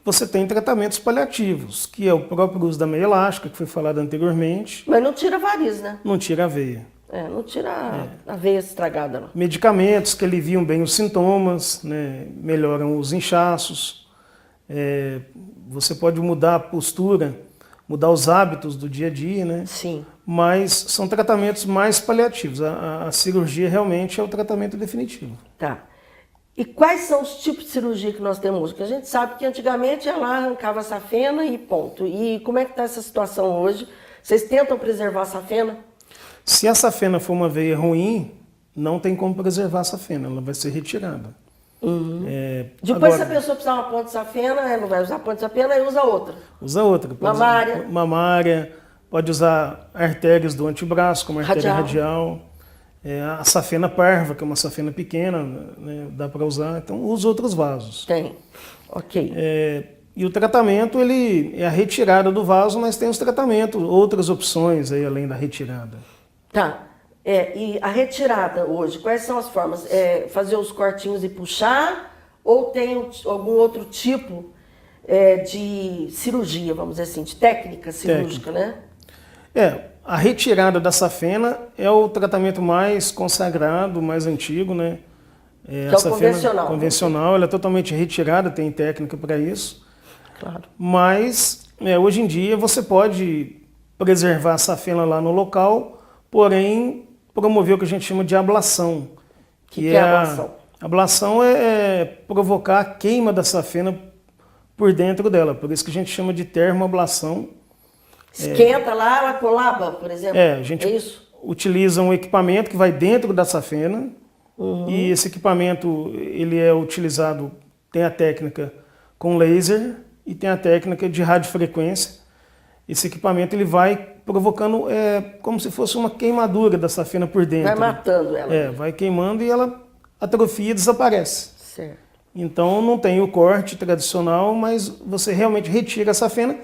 Você tem tratamentos paliativos, que é o próprio uso da meia elástica, que foi falado anteriormente. Mas não tira variz, né? Não tira a veia. Não tira a veia estragada, não. Medicamentos que aliviam bem os sintomas, né? Melhoram os inchaços. Você pode mudar a postura, mudar os hábitos do dia a dia, né? Sim. Mas são tratamentos mais paliativos. A cirurgia realmente é o tratamento definitivo. Tá. E quais são os tipos de cirurgia que nós temos hoje? Porque a gente sabe que antigamente ia lá, arrancava a safena e ponto. E como é que está essa situação hoje? Vocês tentam preservar a safena? Se a safena for uma veia ruim, não tem como preservar a safena, ela vai ser retirada. Depois, se a pessoa precisar de uma ponte de safena, não vai usar ponte de safena, aí usa outra. Usa outra. Mamária. Mamária, pode usar artérias do antebraço, como a artéria radial. A safena parva, que é uma safena pequena, né, dá para usar. Então, usa outros vasos. Tem. Ok. E o tratamento, ele é a retirada do vaso, mas tem os tratamentos, outras opções aí além da retirada. Tá. E a retirada hoje, quais são as formas? Fazer os cortinhos e puxar? Ou tem algum outro tipo de cirurgia, vamos dizer assim, de técnica cirúrgica, né? A retirada da safena é o tratamento mais consagrado, mais antigo, né? Que é o convencional. Convencional, ela é totalmente retirada, tem técnica para isso. Claro. Mas, hoje em dia, você pode preservar a safena lá no local, porém, promover o que a gente chama de ablação. Que é a ablação? Ablação é provocar a queima da safena por dentro dela, por isso que a gente chama de termoablação. Esquenta lá, ela colaba, por exemplo? A gente utiliza um equipamento que vai dentro da safena, e esse equipamento ele é utilizado, tem a técnica com laser e tem a técnica de radiofrequência. Esse equipamento ele vai provocando como se fosse uma queimadura da safena por dentro. Vai matando ela. Vai queimando e ela atrofia e desaparece. Certo. Então não tem o corte tradicional, mas você realmente retira a safena,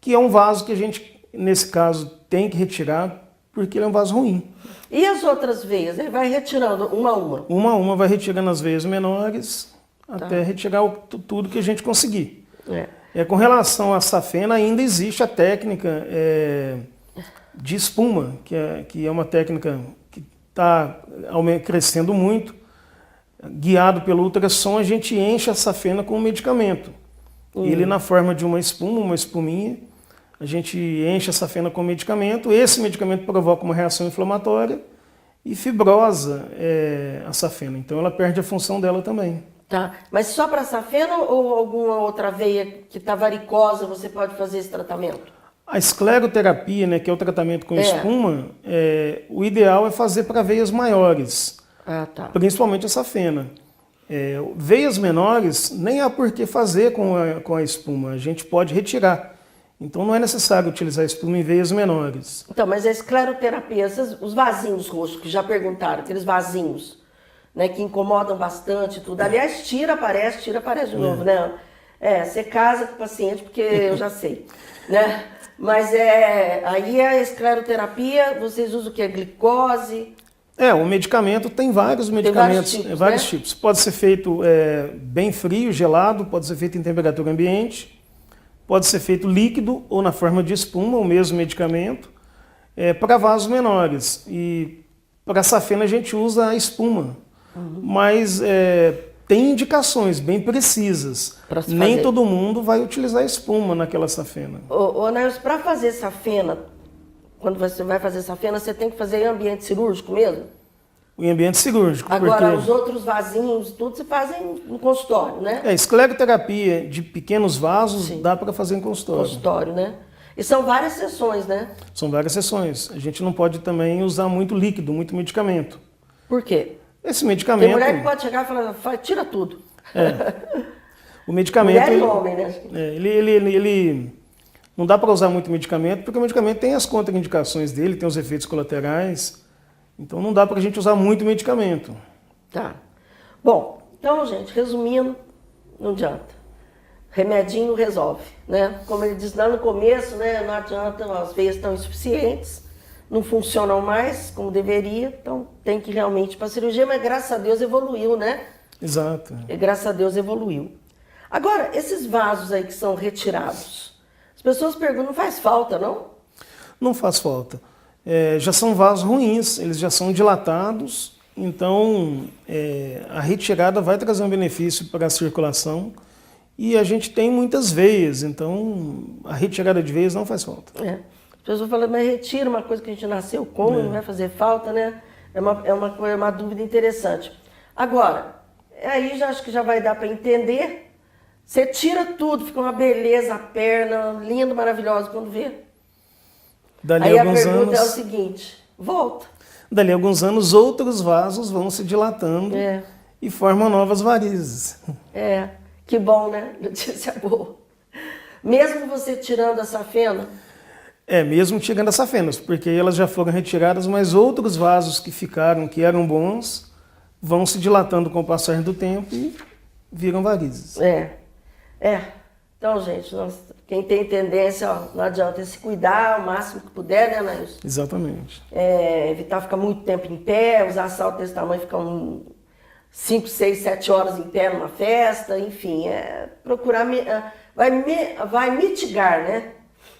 que é um vaso que a gente, nesse caso, tem que retirar, porque ele é um vaso ruim. E as outras veias? Ele vai retirando uma a uma? Uma a uma vai retirando as veias menores, até retirar tudo que a gente conseguir. Com relação à safena, ainda existe a técnica de espuma, que é uma técnica que está crescendo muito. Guiado pelo ultrassom, a gente enche a safena com um medicamento. Ele na forma de uma espuma, uma espuminha, a gente enche a safena com medicamento, esse medicamento provoca uma reação inflamatória e fibrosa a safena, então ela perde a função dela também. Tá, mas só para safena ou alguma outra veia que está varicosa você pode fazer esse tratamento? A escleroterapia, né, que é o tratamento com espuma, o ideal é fazer para veias maiores, principalmente a safena. Veias menores, nem há por que fazer com a espuma, a gente pode retirar. Então não é necessário utilizar a espuma em veias menores. Então, mas a escleroterapia, os vasinhos roxos, que já perguntaram, aqueles vasinhos, né, que incomodam bastante e tudo. Aliás, tira, aparece de novo, né? Você casa com o paciente, porque eu já sei, né? Mas aí a escleroterapia, vocês usam o que? É glicose? O medicamento tem vários medicamentos, vários tipos. Pode ser feito bem frio, gelado, pode ser feito em temperatura ambiente, pode ser feito líquido ou na forma de espuma, o mesmo medicamento, para vasos menores. E para safena a gente usa a espuma, mas tem indicações bem precisas. Nem todo mundo vai utilizar espuma naquela safena. Ô Nelson, para fazer safena, quando você vai fazer safena, você tem que fazer em ambiente cirúrgico mesmo? Em ambiente cirúrgico. Agora, porque os outros vasinhos, tudo se fazem no consultório, né? Escleroterapia de pequenos vasos dá para fazer em consultório. Consultório, né? E são várias sessões, né? São várias sessões. A gente não pode também usar muito líquido, muito medicamento. Por quê? Esse medicamento... Tem mulher que pode chegar e falar, tira tudo. O medicamento... Mulher e homem, né? Ele não dá para usar muito medicamento, porque o medicamento tem as contraindicações dele, tem os efeitos colaterais. Então não dá para a gente usar muito medicamento. Tá. Bom, então, gente, resumindo, não adianta. Remedinho não resolve, né? Como ele disse lá no começo, né? Não adianta, as veias estão insuficientes, não funcionam mais como deveria, então tem que realmente ir para a cirurgia, mas graças a Deus evoluiu, né? Exato. E graças a Deus evoluiu. Agora, esses vasos aí que são retirados, as pessoas perguntam, não faz falta, não? Não faz falta. Já são vasos ruins, eles já são dilatados, então a retirada vai trazer um benefício para a circulação e a gente tem muitas veias, então a retirada de veias não faz falta. As pessoas falam, mas retira uma coisa que a gente nasceu com, não vai fazer falta, né? É uma dúvida interessante. Agora, aí já acho que já vai dar para entender, você tira tudo, fica uma beleza, a perna, lindo, maravilhosa quando vê. Aí a pergunta é o seguinte, volta. Dali a alguns anos, outros vasos vão se dilatando e formam novas varizes. Que bom, né? Notícia boa. Mesmo você tirando a safena? Mesmo tirando as safenas, porque elas já foram retiradas, mas outros vasos que ficaram, que eram bons, vão se dilatando com o passar do tempo e viram varizes. Então, gente, quem tem tendência, não adianta se cuidar o máximo que puder, né, Nailson? Exatamente. Evitar ficar muito tempo em pé, usar salto desse tamanho, ficar 5, 6, 7 horas em pé numa festa, enfim, procurar, vai mitigar, né?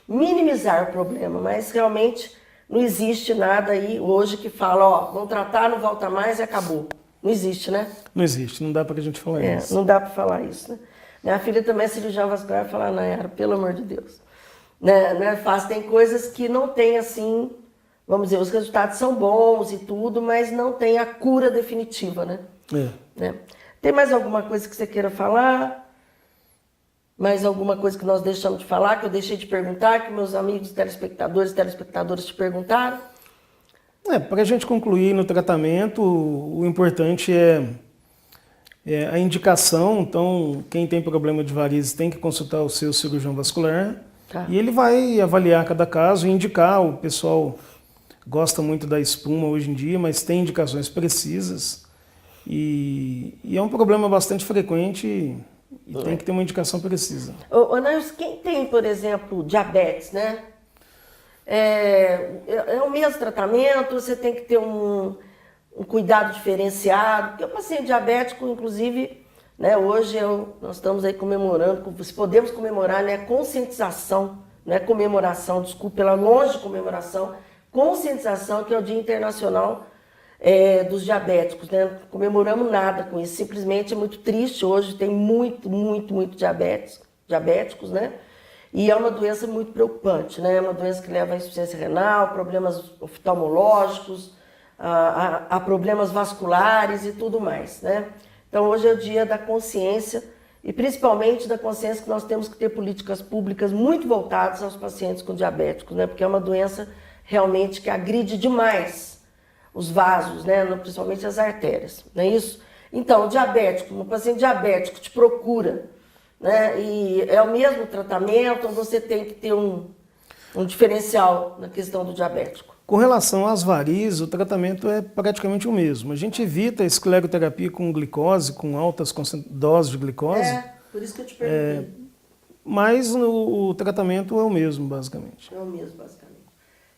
Minimizar o problema, mas realmente não existe nada aí hoje que fala, vamos tratar, não volta mais e acabou. Não existe, né? Não existe, não dá pra gente falar isso. Não dá para falar isso, né? Minha filha também é cirurgião vascular, fala, Nayara, pelo amor de Deus. Né? Não é fácil, tem coisas que não tem assim, vamos dizer, os resultados são bons e tudo, mas não tem a cura definitiva, né? Né? Tem mais alguma coisa que você queira falar? Mais alguma coisa que nós deixamos de falar, que eu deixei de perguntar, que meus amigos telespectadores e telespectadoras te perguntaram? Para a gente concluir no tratamento, o importante é a indicação. Então, quem tem problema de varizes tem que consultar o seu cirurgião vascular. E ele vai avaliar cada caso e indicar. O pessoal gosta muito da espuma hoje em dia, mas tem indicações precisas. E é um problema bastante frequente e tem que ter uma indicação precisa. Nelson, quem tem, por exemplo, diabetes, né? É o mesmo tratamento, você tem que ter um cuidado diferenciado, porque o paciente diabético, inclusive, né, hoje nós estamos aí comemorando, podemos comemorar, né, conscientização, não é comemoração, desculpa, pela longe de comemoração, conscientização, que é o Dia Internacional dos Diabéticos, né? Não comemoramos nada com isso, simplesmente é muito triste, hoje tem muito diabéticos, né? E é uma doença muito preocupante, né? É uma doença que leva à insuficiência renal, problemas oftalmológicos, a problemas vasculares e tudo mais, né? Então hoje é o dia da consciência e principalmente da consciência que nós temos que ter políticas públicas muito voltadas aos pacientes com diabéticos, né? Porque é uma doença realmente que agride demais os vasos, né? Principalmente as artérias, não é isso? Então, o diabético, um paciente diabético te procura, né? E é o mesmo tratamento, ou você tem que ter um diferencial na questão do diabético? Com relação às varizes, o tratamento é praticamente o mesmo. A gente evita a escleroterapia com glicose, com altas doses de glicose. Por isso que eu te perguntei. Mas o tratamento é o mesmo, basicamente. É o mesmo, basicamente.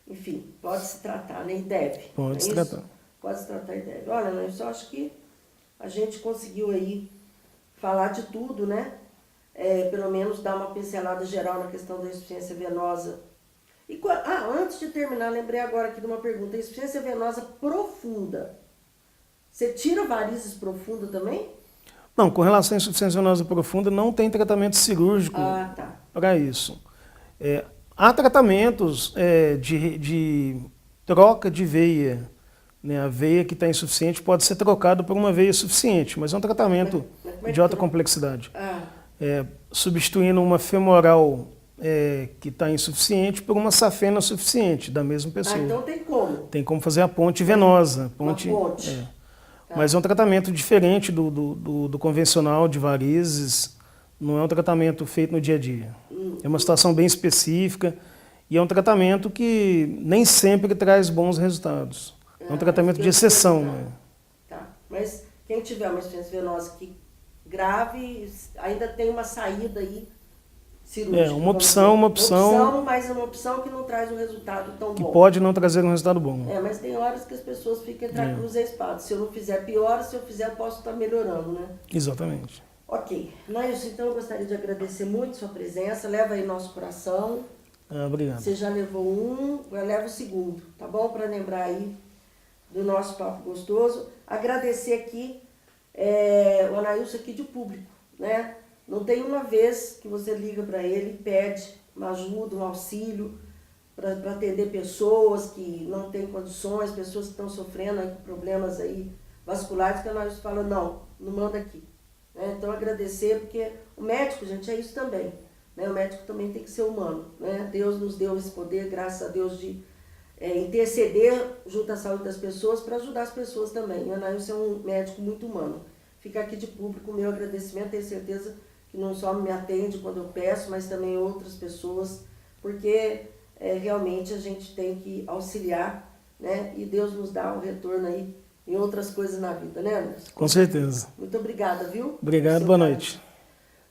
Enfim, pode se tratar, né? E deve. Pode se tratar. Pode se tratar e deve. Olha, eu só acho que a gente conseguiu aí falar de tudo, né? Pelo menos dar uma pincelada geral na questão da insuficiência venosa. Antes de terminar, lembrei agora aqui de uma pergunta. A insuficiência venosa profunda, você tira varizes profunda também? Não, com relação à insuficiência venosa profunda, não tem tratamento cirúrgico para isso. Há tratamentos de troca de veia. Né? A veia que está insuficiente pode ser trocada por uma veia suficiente, mas é um tratamento de alta complexidade. Substituindo uma femoral que está insuficiente por uma safena suficiente da mesma pessoa. Então tem como? Tem como fazer a ponte venosa. Uma ponte. Mas é um tratamento diferente do convencional de varizes, não é um tratamento feito no dia a dia. É uma situação bem específica e é um tratamento que nem sempre traz bons resultados. É um tratamento de exceção. Né? Tá. Mas quem tiver uma insuficiência venosa grave, ainda tem uma saída aí cirúrgica. Uma opção. Mas é uma opção que não traz um resultado tão bom. Que pode não trazer um resultado bom. Mas tem horas que as pessoas ficam entre a cruz e a espada. Se eu não fizer, pior. Se eu fizer, posso estar melhorando, né? Exatamente. Ok. Nailson, então eu gostaria de agradecer muito sua presença. Leva aí nosso coração. Obrigado. Você já levou um, agora leva o segundo, tá bom? Para lembrar aí do nosso papo gostoso. Agradecer aqui o Anailson aqui de público, né? Não tem uma vez que você liga para ele e pede uma ajuda, um auxílio para atender pessoas que não têm condições, pessoas que estão sofrendo aí com problemas aí vasculares, que o Anailson fala, não manda aqui. Né? Então agradecer, porque o médico, gente, é isso também. Né? O médico também tem que ser humano. Né? Deus nos deu esse poder, graças a Deus, de interceder junto à saúde das pessoas para ajudar as pessoas também. O Anailson é um médico muito humano. Fica aqui de público o meu agradecimento, tenho certeza que não só me atende quando eu peço, mas também outras pessoas, porque realmente a gente tem que auxiliar, né? E Deus nos dá um retorno aí em outras coisas na vida, né, Anderson? Com certeza. Muito obrigada, viu? Obrigado, boa noite.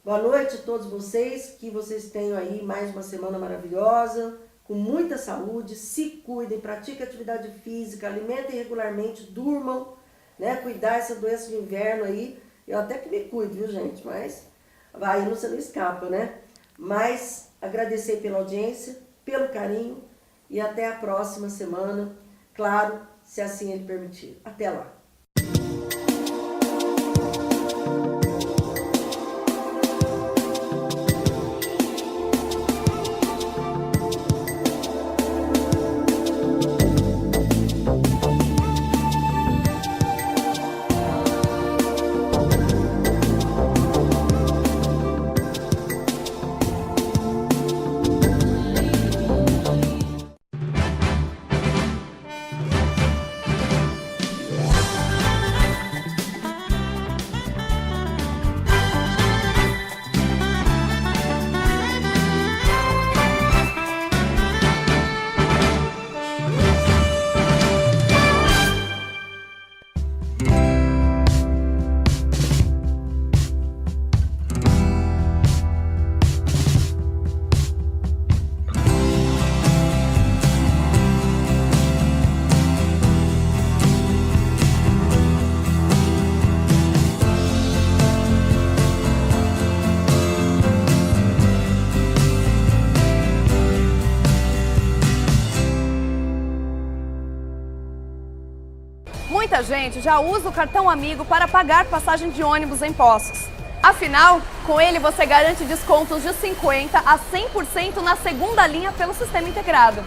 Boa noite a todos vocês, que vocês tenham aí mais uma semana maravilhosa, com muita saúde, se cuidem, pratiquem atividade física, alimentem regularmente, durmam, né? Cuidar essa doença de inverno aí, eu até que me cuido, viu, gente? Mas vai, você não escapa, né? Mas agradecer pela audiência, pelo carinho e até a próxima semana, claro, se assim ele permitir. Até lá. Muita gente já usa o cartão Amigo para pagar passagem de ônibus em Poços. Afinal, com ele você garante descontos de 50% a 100% na segunda linha pelo sistema integrado.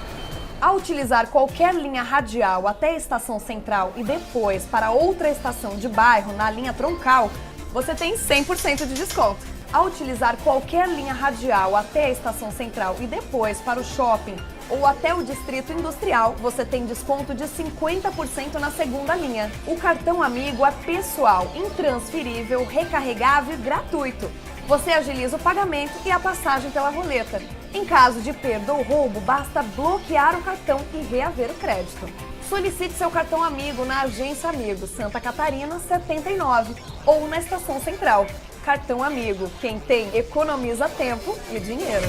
Ao utilizar qualquer linha radial até a estação central e depois para outra estação de bairro na linha troncal, você tem 100% de desconto. Ao utilizar qualquer linha radial até a estação central e depois para o shopping ou até o distrito industrial, você tem desconto de 50% na segunda linha. O cartão Amigo é pessoal, intransferível, recarregável e gratuito. Você agiliza o pagamento e a passagem pela roleta. Em caso de perda ou roubo, basta bloquear o cartão e reaver o crédito. Solicite seu cartão Amigo na Agência Amigo, Santa Catarina 79 ou na Estação Central. Cartão Amigo, quem tem economiza tempo e dinheiro.